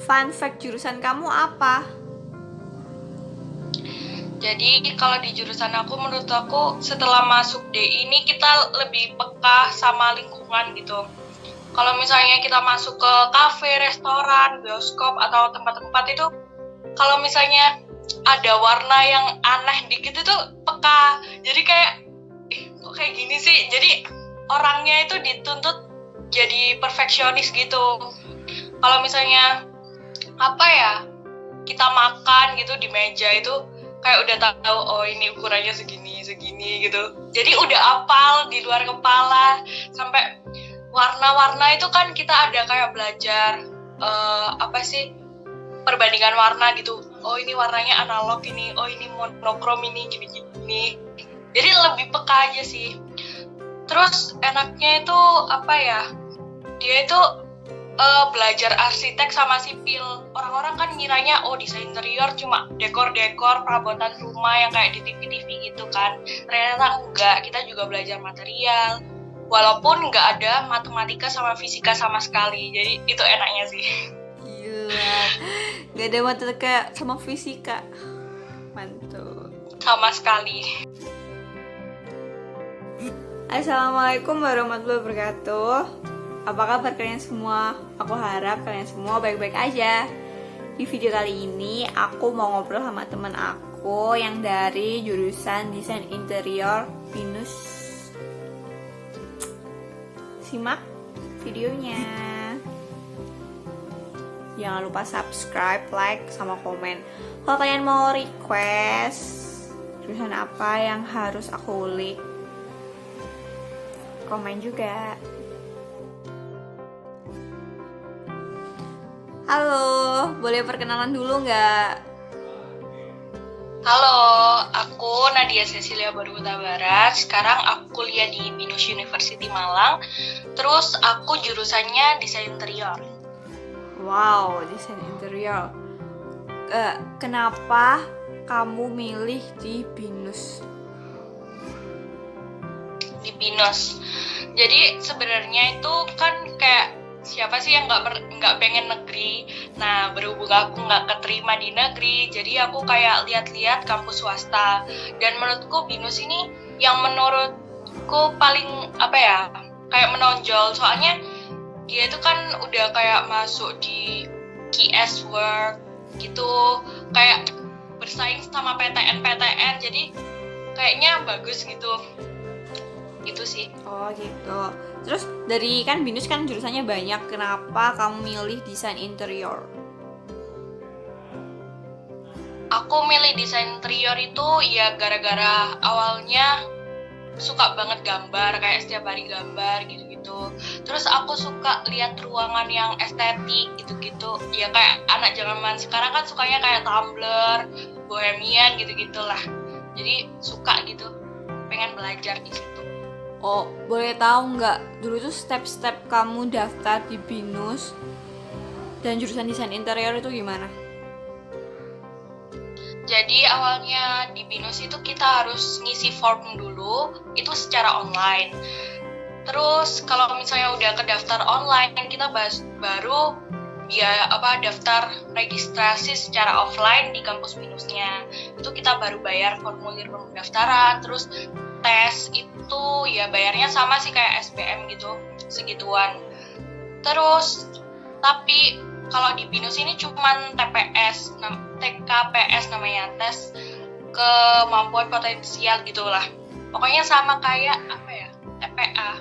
fun fact jurusan kamu apa? Jadi kalau di jurusan aku, menurut aku setelah masuk DI ini kita lebih peka sama lingkungan gitu. Kalau misalnya kita masuk ke kafe, restoran, bioskop, atau tempat-tempat itu, kalau misalnya ada warna yang aneh dikit itu peka. Jadi kayak, kok kayak gini sih? Jadi orangnya itu dituntut jadi perfeksionis gitu. Kalau misalnya kita makan gitu di meja itu kayak udah tahu, oh ini ukurannya segini gitu. Jadi udah apal di luar kepala. Sampai warna-warna itu kan kita ada kayak belajar perbandingan warna gitu. Oh ini warnanya analog ini, oh ini monokrom ini, gini. Jadi lebih peka aja sih. Terus enaknya itu dia itu belajar arsitek sama sipil. Orang-orang kan ngiranya desain interior cuma dekor-dekor perabotan rumah yang kayak di TV-TV gitu kan. Ternyata enggak, kita juga belajar material. Walaupun nggak ada matematika sama fisika sama sekali. Jadi itu enaknya sih. Gila, gak ada matematika sama fisika. Mantul. Sama sekali. Assalamualaikum warahmatullahi wabarakatuh. Apa kabar kalian semua? Aku harap kalian semua baik-baik aja. Di video kali ini aku mau ngobrol sama teman aku yang dari jurusan desain interior BINUS. Simak videonya. Jangan lupa subscribe, like, sama komen. Kalau kalian mau request jurusan apa yang harus aku ulik, komen juga. Halo, boleh perkenalan dulu nggak? Halo, aku Nadia Cecilia Baruta Barat. Sekarang aku kuliah di BINUS University Malang. Terus aku jurusannya desain interior. Wow, desain interior. Kenapa kamu milih di BINUS? Di BINUS. Jadi sebenarnya itu kan kayak siapa sih yang nggak pengen negeri. Nah, berhubung aku nggak keterima di negeri, jadi aku kayak lihat-lihat kampus swasta. Dan menurutku BINUS ini yang menurutku paling kayak menonjol. Soalnya dia itu kan udah kayak masuk di QS Work gitu, kayak bersaing sama PTN. Jadi kayaknya bagus gitu. Gitu sih. Oh gitu. Terus dari kan BINUS kan jurusannya banyak, kenapa kamu milih desain interior? Aku milih desain interior itu ya gara-gara awalnya suka banget gambar, kayak setiap hari gambar gitu-gitu. Terus aku suka lihat ruangan yang estetik gitu-gitu. Ya kayak anak zaman sekarang kan sukanya kayak Tumblr, bohemian gitu-gitulah. Jadi suka gitu, pengen belajar di situ. Oh, boleh tahu nggak dulu tuh step-step kamu daftar di BINUS dan jurusan desain interior itu gimana? Jadi awalnya di BINUS itu kita harus ngisi form dulu, itu secara online. Terus kalau misalnya udah kedaftar online, kita baru daftar registrasi secara offline di kampus BINUSnya. Itu kita baru bayar formulir pendaftaran, terus tes itu ya bayarnya sama sih kayak SBM gitu, segituan. Terus tapi kalau di BINUS ini cuman TKPS namanya, tes kemampuan potensial gitulah. Pokoknya sama kayak TPA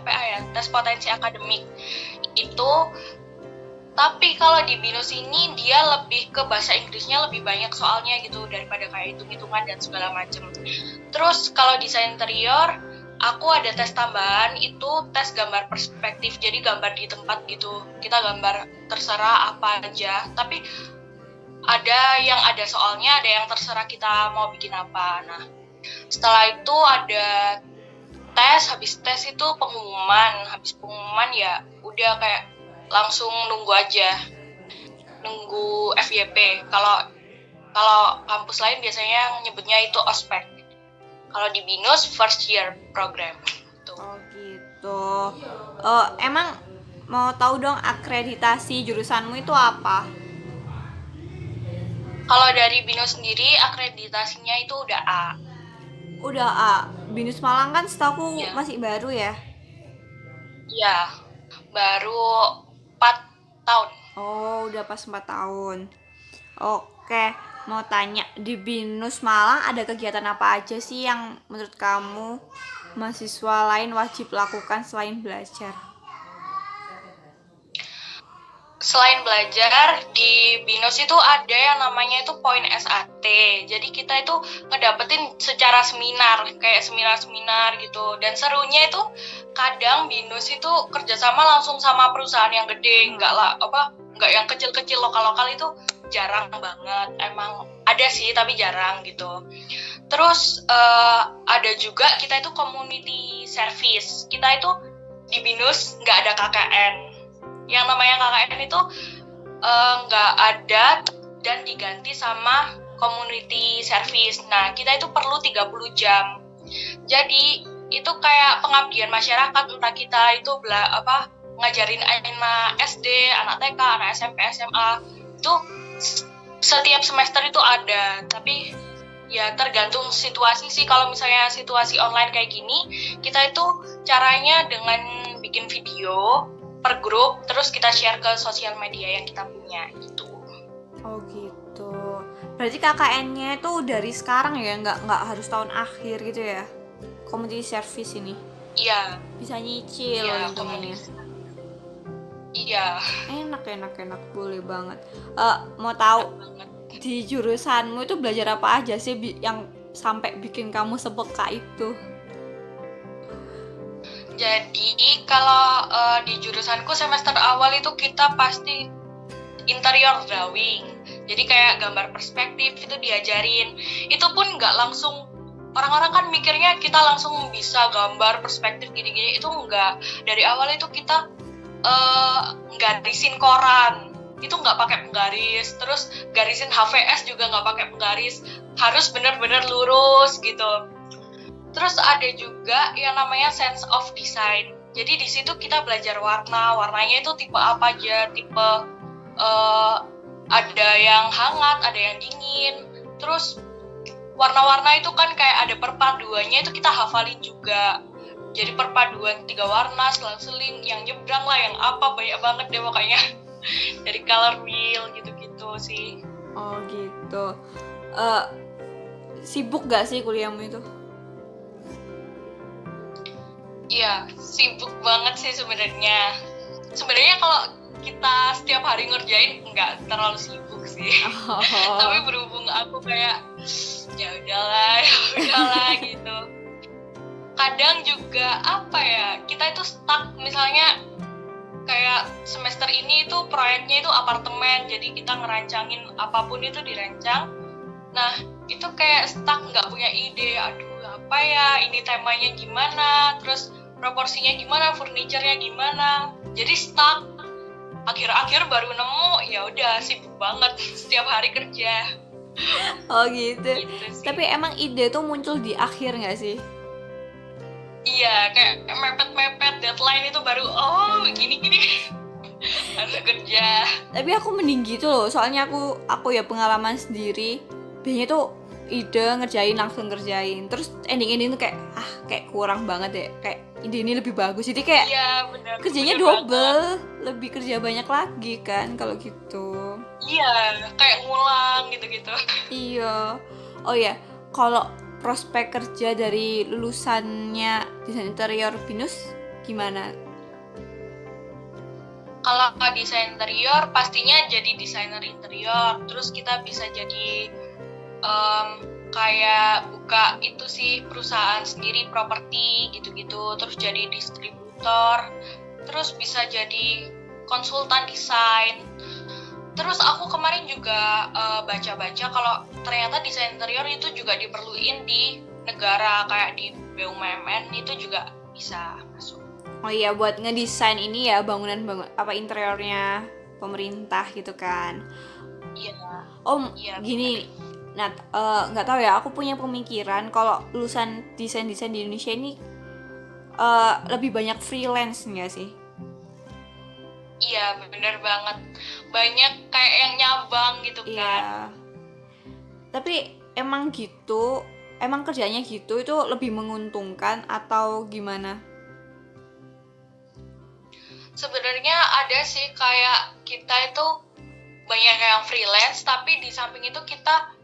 ya, tes potensi akademik itu. Tapi kalau di BINUS ini dia lebih ke bahasa Inggrisnya lebih banyak soalnya gitu daripada kayak hitung-hitungan dan segala macam. Terus kalau desain interior, aku ada tes tambahan, itu tes gambar perspektif. Jadi gambar di tempat gitu. Kita gambar terserah apa aja. Tapi ada soalnya, ada yang terserah kita mau bikin apa. Nah, setelah itu ada tes, habis tes itu pengumuman. Habis pengumuman ya udah kayak langsung nunggu aja, nunggu FYP. Kalau kampus lain biasanya nyebutnya itu ospek. Kalau di BINUS first year program. Oh gitu. Emang mau tahu dong akreditasi jurusanmu itu apa? Kalau dari BINUS sendiri akreditasinya itu udah A. Udah A. Binus Malang kan setahu Iya. masih baru ya. Iya, baru 4 tahun. Oh, udah pas 4 tahun. Oke, mau tanya di Binus Malang ada kegiatan apa aja sih yang menurut kamu mahasiswa lain wajib lakukan selain belajar? Selain belajar, di BINUS itu ada yang namanya itu poin SAT. Jadi kita itu ngedapetin secara seminar, kayak seminar-seminar gitu. Dan serunya itu kadang BINUS itu kerjasama langsung sama perusahaan yang gede, nggak yang kecil-kecil lokal-lokal itu jarang banget. Emang ada sih tapi jarang gitu. Terus ada juga kita itu community service. Kita itu di BINUS nggak ada KKN. Yang namanya KKN itu nggak ada dan diganti sama community service. Nah, kita itu perlu 30 jam. Jadi, itu kayak pengabdian masyarakat, entah kita itu ngajarin anak SD, anak TK, anak SMP, SMA. Itu setiap semester itu ada, tapi ya tergantung situasi sih. Kalau misalnya situasi online kayak gini, kita itu caranya dengan bikin video per grup, terus kita share ke sosial media yang kita punya gitu. Oh gitu. Berarti KKN-nya itu dari sekarang ya, nggak harus tahun akhir gitu ya? Community service ini Iya. bisa nyicil Iya, untungnya. Iya. Enak, boleh banget. Mau tahu Banget. di jurusanmu itu belajar apa aja sih yang sampai bikin kamu sepeka itu? Jadi kalau di jurusanku semester awal itu kita pasti interior drawing. Jadi kayak gambar perspektif itu diajarin. Itu pun nggak langsung, orang-orang kan mikirnya kita langsung bisa gambar perspektif gini-gini. Itu nggak. Dari awal itu kita garisin koran. Itu nggak pakai penggaris. Terus garisin HVS juga nggak pakai penggaris. Harus benar-benar lurus gitu. Terus ada juga yang namanya sense of design. Jadi di situ kita belajar warnanya itu tipe apa aja, tipe ada yang hangat, ada yang dingin. Terus warna-warna itu kan kayak ada perpaduannya, itu kita hafalin juga. Jadi perpaduan 3 warna, selang-seling, yang nyebrang lah, yang apa, banyak banget deh pokoknya. Dari color wheel gitu-gitu sih. Oh gitu. Sibuk gak sih kuliahmu itu? Iya, sibuk banget sih sebenarnya. Sebenarnya kalau kita setiap hari ngerjain nggak terlalu sibuk sih. Tapi berhubung aku kayak ya udahlah gitu. Kadang juga kita itu stuck, misalnya kayak semester ini itu proyeknya itu apartemen, jadi kita ngerancangin apapun itu dirancang. Nah, itu kayak stuck, nggak punya ide. Aduh, apa ya, ini temanya gimana, terus proporsinya gimana, furniturnya gimana. Jadi stuck. Akhir-akhir baru nemu, ya udah sibuk banget setiap hari kerja. Oh gitu. Gitu sih. Tapi emang ide tuh muncul di akhir nggak sih? Iya, kayak mepet-mepet deadline itu baru gini-gini harus kerja. Tapi aku mending gitu loh, soalnya aku ya pengalaman sendiri. Biasanya tuh ide ngerjain langsung ngerjain, terus ending tuh kayak kurang banget ya, kayak ide ini lebih bagus, jadi kayak Iya, benar. kerjanya double, lebih kerja banyak lagi kan kalau gitu. Iya, kayak ngulang gitu-gitu. Iya. Oh ya, kalau prospek kerja dari lulusannya desain interior BINUS gimana? Kalau desain interior pastinya jadi desainer interior, terus kita bisa jadi kayak buka itu sih perusahaan sendiri properti gitu-gitu, terus jadi distributor, terus bisa jadi konsultan desain. Terus aku kemarin juga baca-baca kalau ternyata desain interior itu juga diperluin di negara, kayak di BUMN itu juga bisa masuk. Oh iya, buat ngedesain ini ya bangunan interiornya pemerintah gitu kan. Iya. Iya, gini. Nah, nggak tahu ya, aku punya pemikiran kalau lulusan desain di Indonesia ini lebih banyak freelance nggak sih? Iya, bener banget. Banyak kayak yang nyabang gitu kan. Iya. Tapi emang gitu, emang kerjanya gitu itu lebih menguntungkan atau gimana? Sebenarnya ada sih kayak kita itu banyak yang freelance, tapi di samping itu kita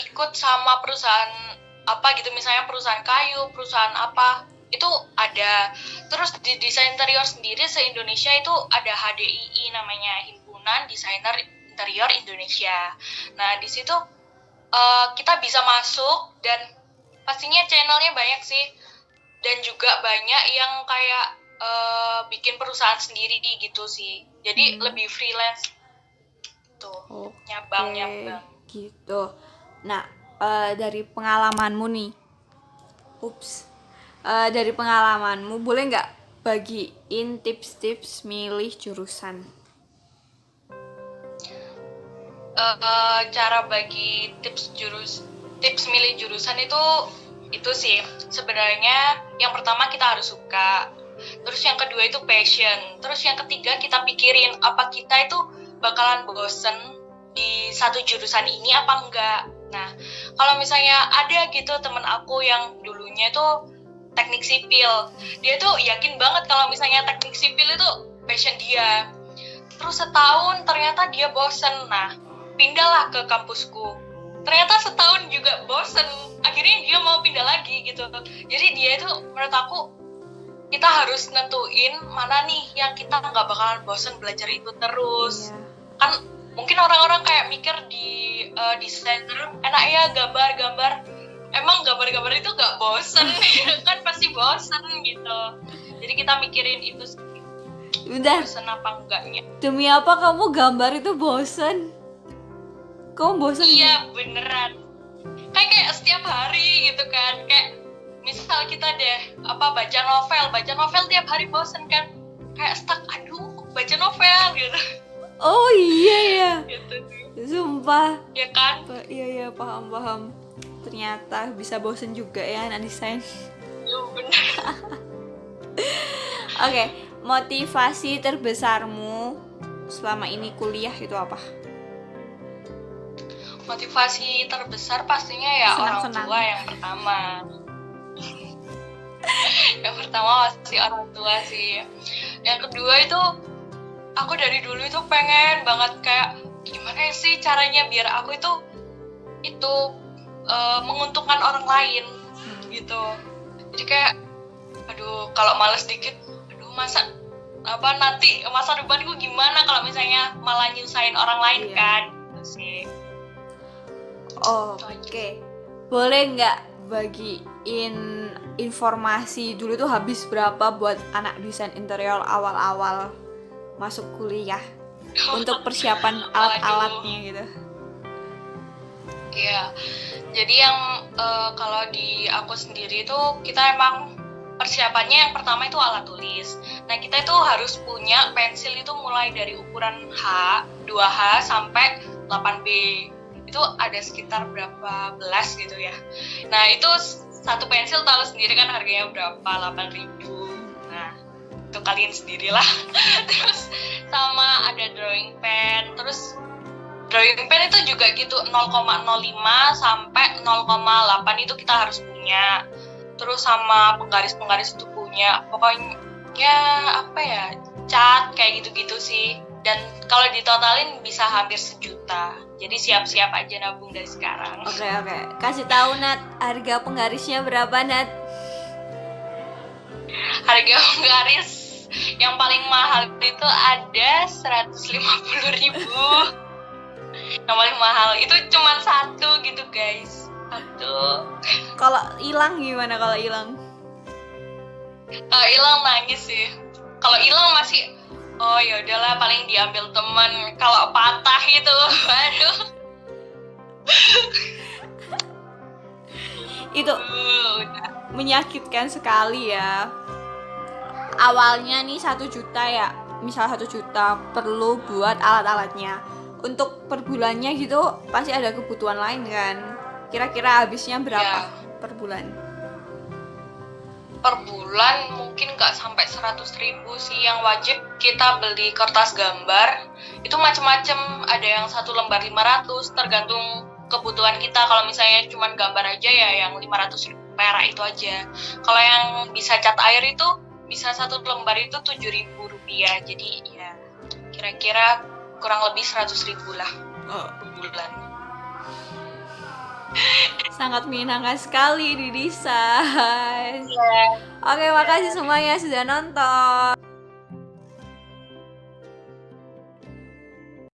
ikut sama perusahaan apa gitu, misalnya perusahaan kayu, perusahaan apa, itu ada. Terus di desain interior sendiri se-Indonesia itu ada HDII namanya, Himpunan Desainer Interior Indonesia. Nah, di situ kita bisa masuk dan pastinya channelnya banyak sih, dan juga banyak yang kayak bikin perusahaan sendiri gitu sih. Jadi lebih freelance tuh, nyabang-nyabang. Gitu. Nah, dari pengalamanmu nih, dari pengalamanmu boleh nggak bagiin tips-tips milih jurusan? Cara bagi tips milih jurusan itu sih sebenarnya yang pertama kita harus suka, terus yang kedua itu passion, terus yang ketiga kita pikirin apa kita itu bakalan bosen di satu jurusan ini apa enggak. Nah, kalau misalnya ada gitu temen aku yang dulunya itu teknik sipil, dia tuh yakin banget kalau misalnya teknik sipil itu passion dia, terus setahun ternyata dia bosen. Nah, pindahlah ke kampusku, ternyata setahun juga bosen, akhirnya dia mau pindah lagi gitu. Jadi dia itu menurut aku kita harus nentuin mana nih yang kita nggak bakalan bosen belajar itu terus. Kan mungkin orang-orang kayak mikir di desainer enak ya gambar-gambar, emang gambar-gambar itu nggak bosen kan pasti bosen gitu. Jadi kita mikirin itu Udah, bosen apa enggaknya. demi apa kamu gambar itu bosen? Kamu bosen? Iya beneran, kayak setiap hari gitu kan, kayak misal kita deh baca novel tiap hari bosen kan, kayak stuck, aduh baca novel gitu. Oh iya ya, Gitu sumpah. ya kan. Iya paham. Ternyata bisa bosen juga ya anak desain. Iya bener. Oke, motivasi terbesarmu selama ini kuliah itu apa? Motivasi terbesar pastinya ya orang tua yang pertama. Yang pertama pasti orang tua sih. Yang kedua itu aku dari dulu itu pengen banget kayak gimana sih caranya biar aku itu menguntungkan orang lain gitu. Jadi kayak aduh kalau males dikit, aduh nanti masa depanku gimana kalau misalnya malah nyusahin orang lain kan gitu sih. Oke. Boleh nggak bagiin informasi dulu tuh habis berapa buat anak desain interior awal-awal masuk kuliah untuk persiapan alat-alatnya gitu? Iya, jadi yang kalau di aku sendiri tuh kita emang persiapannya yang pertama itu alat tulis. Nah, kita itu harus punya pensil itu mulai dari ukuran H, 2H sampai 8B. Itu ada sekitar berapa belas gitu ya. Nah, itu satu pensil tahu sendiri kan harganya berapa, 8.000. Nah, itu kalian sendirilah. Terus sama ada drawing pen, terus drawing pen itu juga gitu 0,05 sampai 0,8 itu kita harus punya. Terus sama penggaris-penggaris itu punya. Pokoknya cat kayak gitu-gitu sih. Dan kalau ditotalin bisa hampir 1 juta. Jadi siap-siap aja nabung dari sekarang. Oke. Kasih tahu Nat, harga penggarisnya berapa Nat? Harga penggaris yang paling mahal itu ada 150.000. Yang paling mahal itu cuma 1 gitu guys. 1. Kalau hilang gimana kalau hilang? Hilang nangis sih. Kalau hilang masih oh ya udahlah paling diambil teman. Kalau patah itu aduh. Itu Udah. menyakitkan sekali ya. Awalnya nih 1 juta ya, misal 1 juta perlu buat alat-alatnya. Untuk per bulannya gitu pasti ada kebutuhan lain kan. Kira-kira habisnya berapa per bulan? per bulan mungkin nggak sampai 100.000 sih. Yang wajib kita beli kertas gambar itu macam-macam, ada yang 1 lembar 500, tergantung kebutuhan kita. Kalau misalnya cuma gambar aja ya yang 500 perak itu aja. Kalau yang bisa cat air itu bisa 1 lembar itu 7.000 rupiah. Jadi ya kira-kira kurang lebih 100.000 lah per bulan. Sangat menyenangkan sekali di desain. Iya. Oke, makasih semuanya sudah nonton.